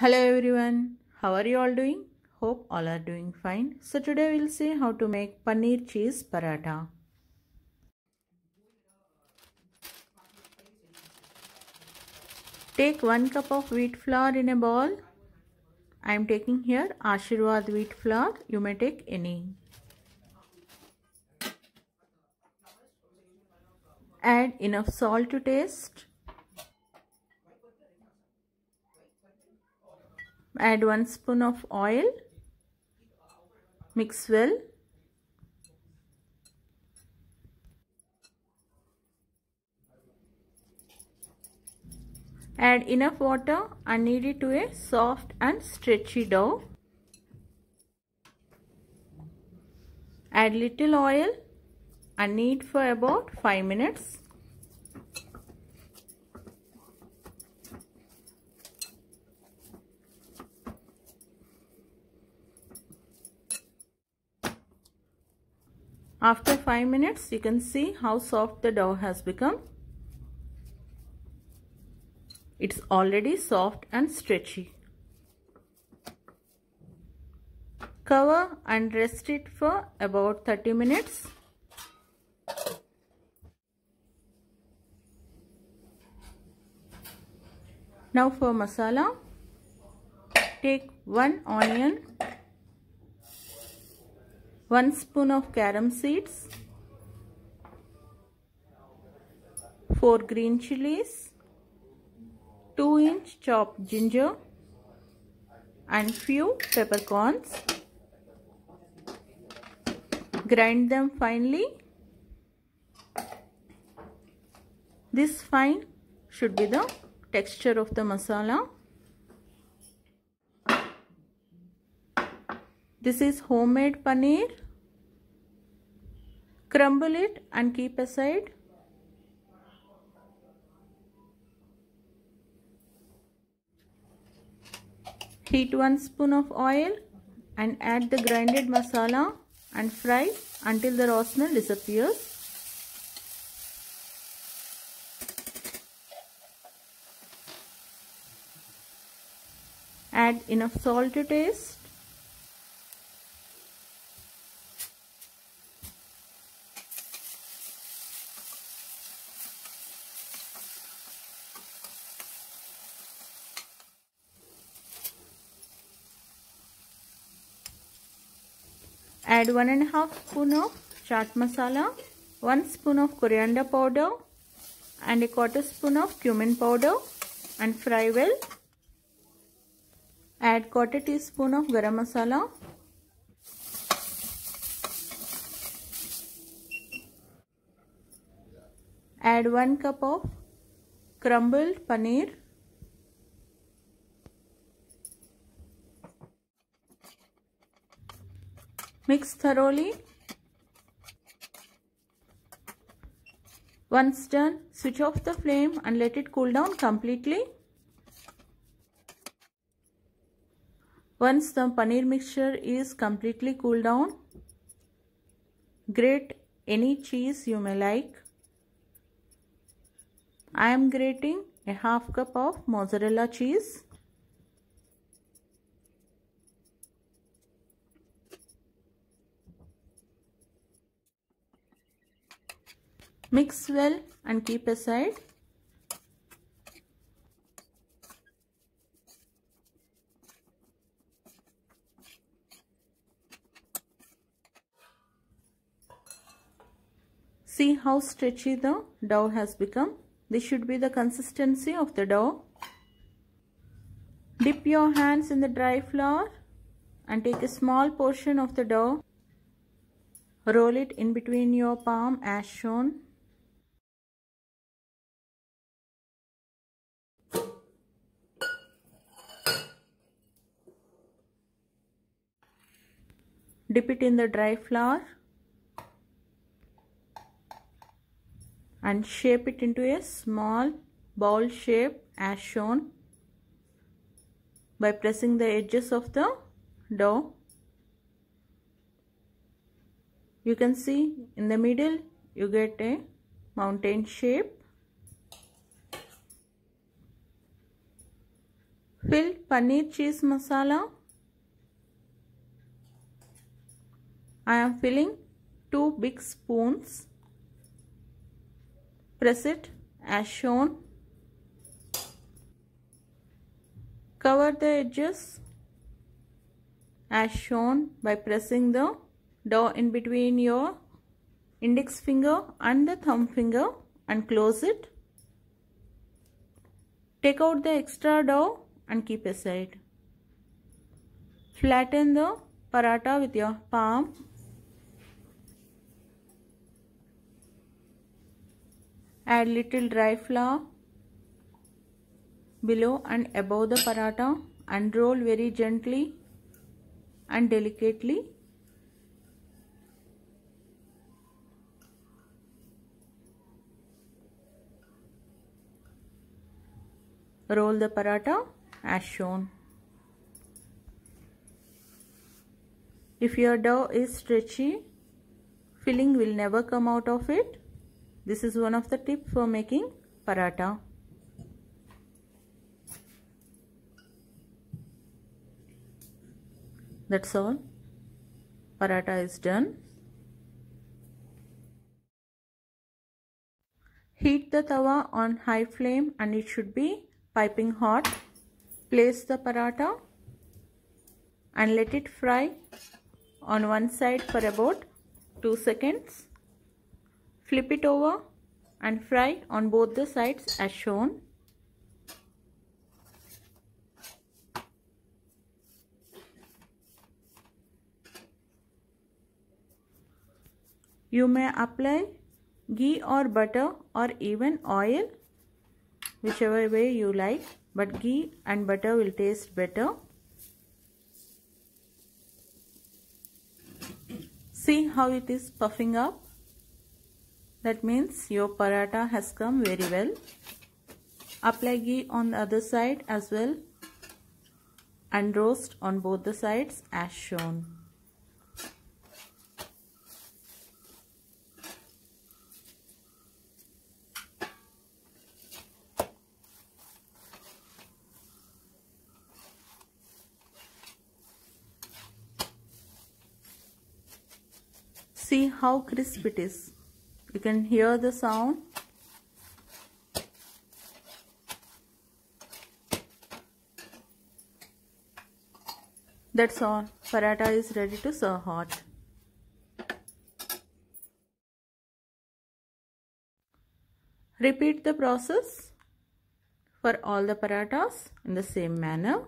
Hello everyone, how are you all doing? Hope all are doing fine. So today we'll see how to make paneer cheese paratha. Take 1 cup of wheat flour in a bowl. I am taking here Ashirwad wheat flour. You may take any. Add enough salt to taste. Add 1 spoon of oil. Mix well. Add enough water and knead it to a soft and stretchy dough. Add little oil and knead for about 5 minutes. After 5 minutes, you can see how soft the dough has become. It's already soft and stretchy. Cover and rest it for about 30 minutes. Now for masala, take 1 onion, 1 spoon of carom seeds, 4 green chilies, 2-inch chopped ginger and few peppercorns. Grind them finely. This fine should be the texture of the masala. This is homemade paneer. Crumble it and keep aside. Heat 1 spoon of oil and add the grinded masala and fry until the raw smell disappears. Add enough salt to taste. Add 1½ spoon of chaat masala, 1 spoon of coriander powder and a 1/4 spoon of cumin powder and fry well. Add 1/4 teaspoon of garam masala. Add 1 cup of crumbled paneer. Mix thoroughly. Once done, switch off the flame and let it cool down completely. Once the paneer mixture is completely cooled down, grate any cheese you may like. I am grating a 1/2 cup of mozzarella cheese. Mix well and keep aside. See how stretchy the dough has become. This should be the consistency of the dough. Dip your hands in the dry flour and take a small portion of the dough. Roll it in between your palm as shown. Dip it in the dry flour and shape it into a small ball shape as shown by pressing the edges of the dough. You can see in the middle you get a mountain shape. Fill paneer cheese masala. I am filling 2 big spoons. Press it as shown. Cover the edges as shown by pressing the dough in between your index finger and the thumb finger and close it. Take out the extra dough and keep aside. Flatten the paratha with your palm. Add little dry flour below and above the paratha and roll very gently and delicately. Roll the paratha as shown. If your dough is stretchy, filling will never come out of it. This is one of the tips for making paratha. That's all. Paratha is done. Heat the tawa on high flame and it should be piping hot. Place the paratha and let it fry on one side for about 2 seconds. Flip it over and fry on both the sides as shown. You may apply ghee or butter or even oil, whichever way you like, but ghee and butter will taste better. See how it is puffing up? That means your paratha has come very well. Apply ghee on the other side as well and roast on both the sides as shown. See how crisp it is. You can hear the sound. That's all. Paratha is ready to serve hot. Repeat the process for all the parathas in the same manner.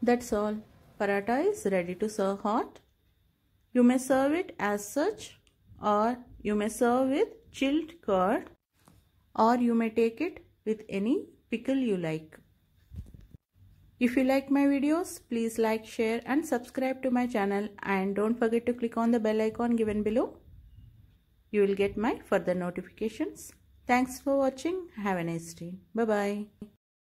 That's all. Paratha is ready to serve hot. You may serve it as such, or you may serve with chilled curd, or you may take it with any pickle you like. If you like my videos, please like, share and subscribe to my channel, and don't forget to click on the bell icon given below. You will get my further notifications. Thanks for watching. Have a nice day. Bye-bye.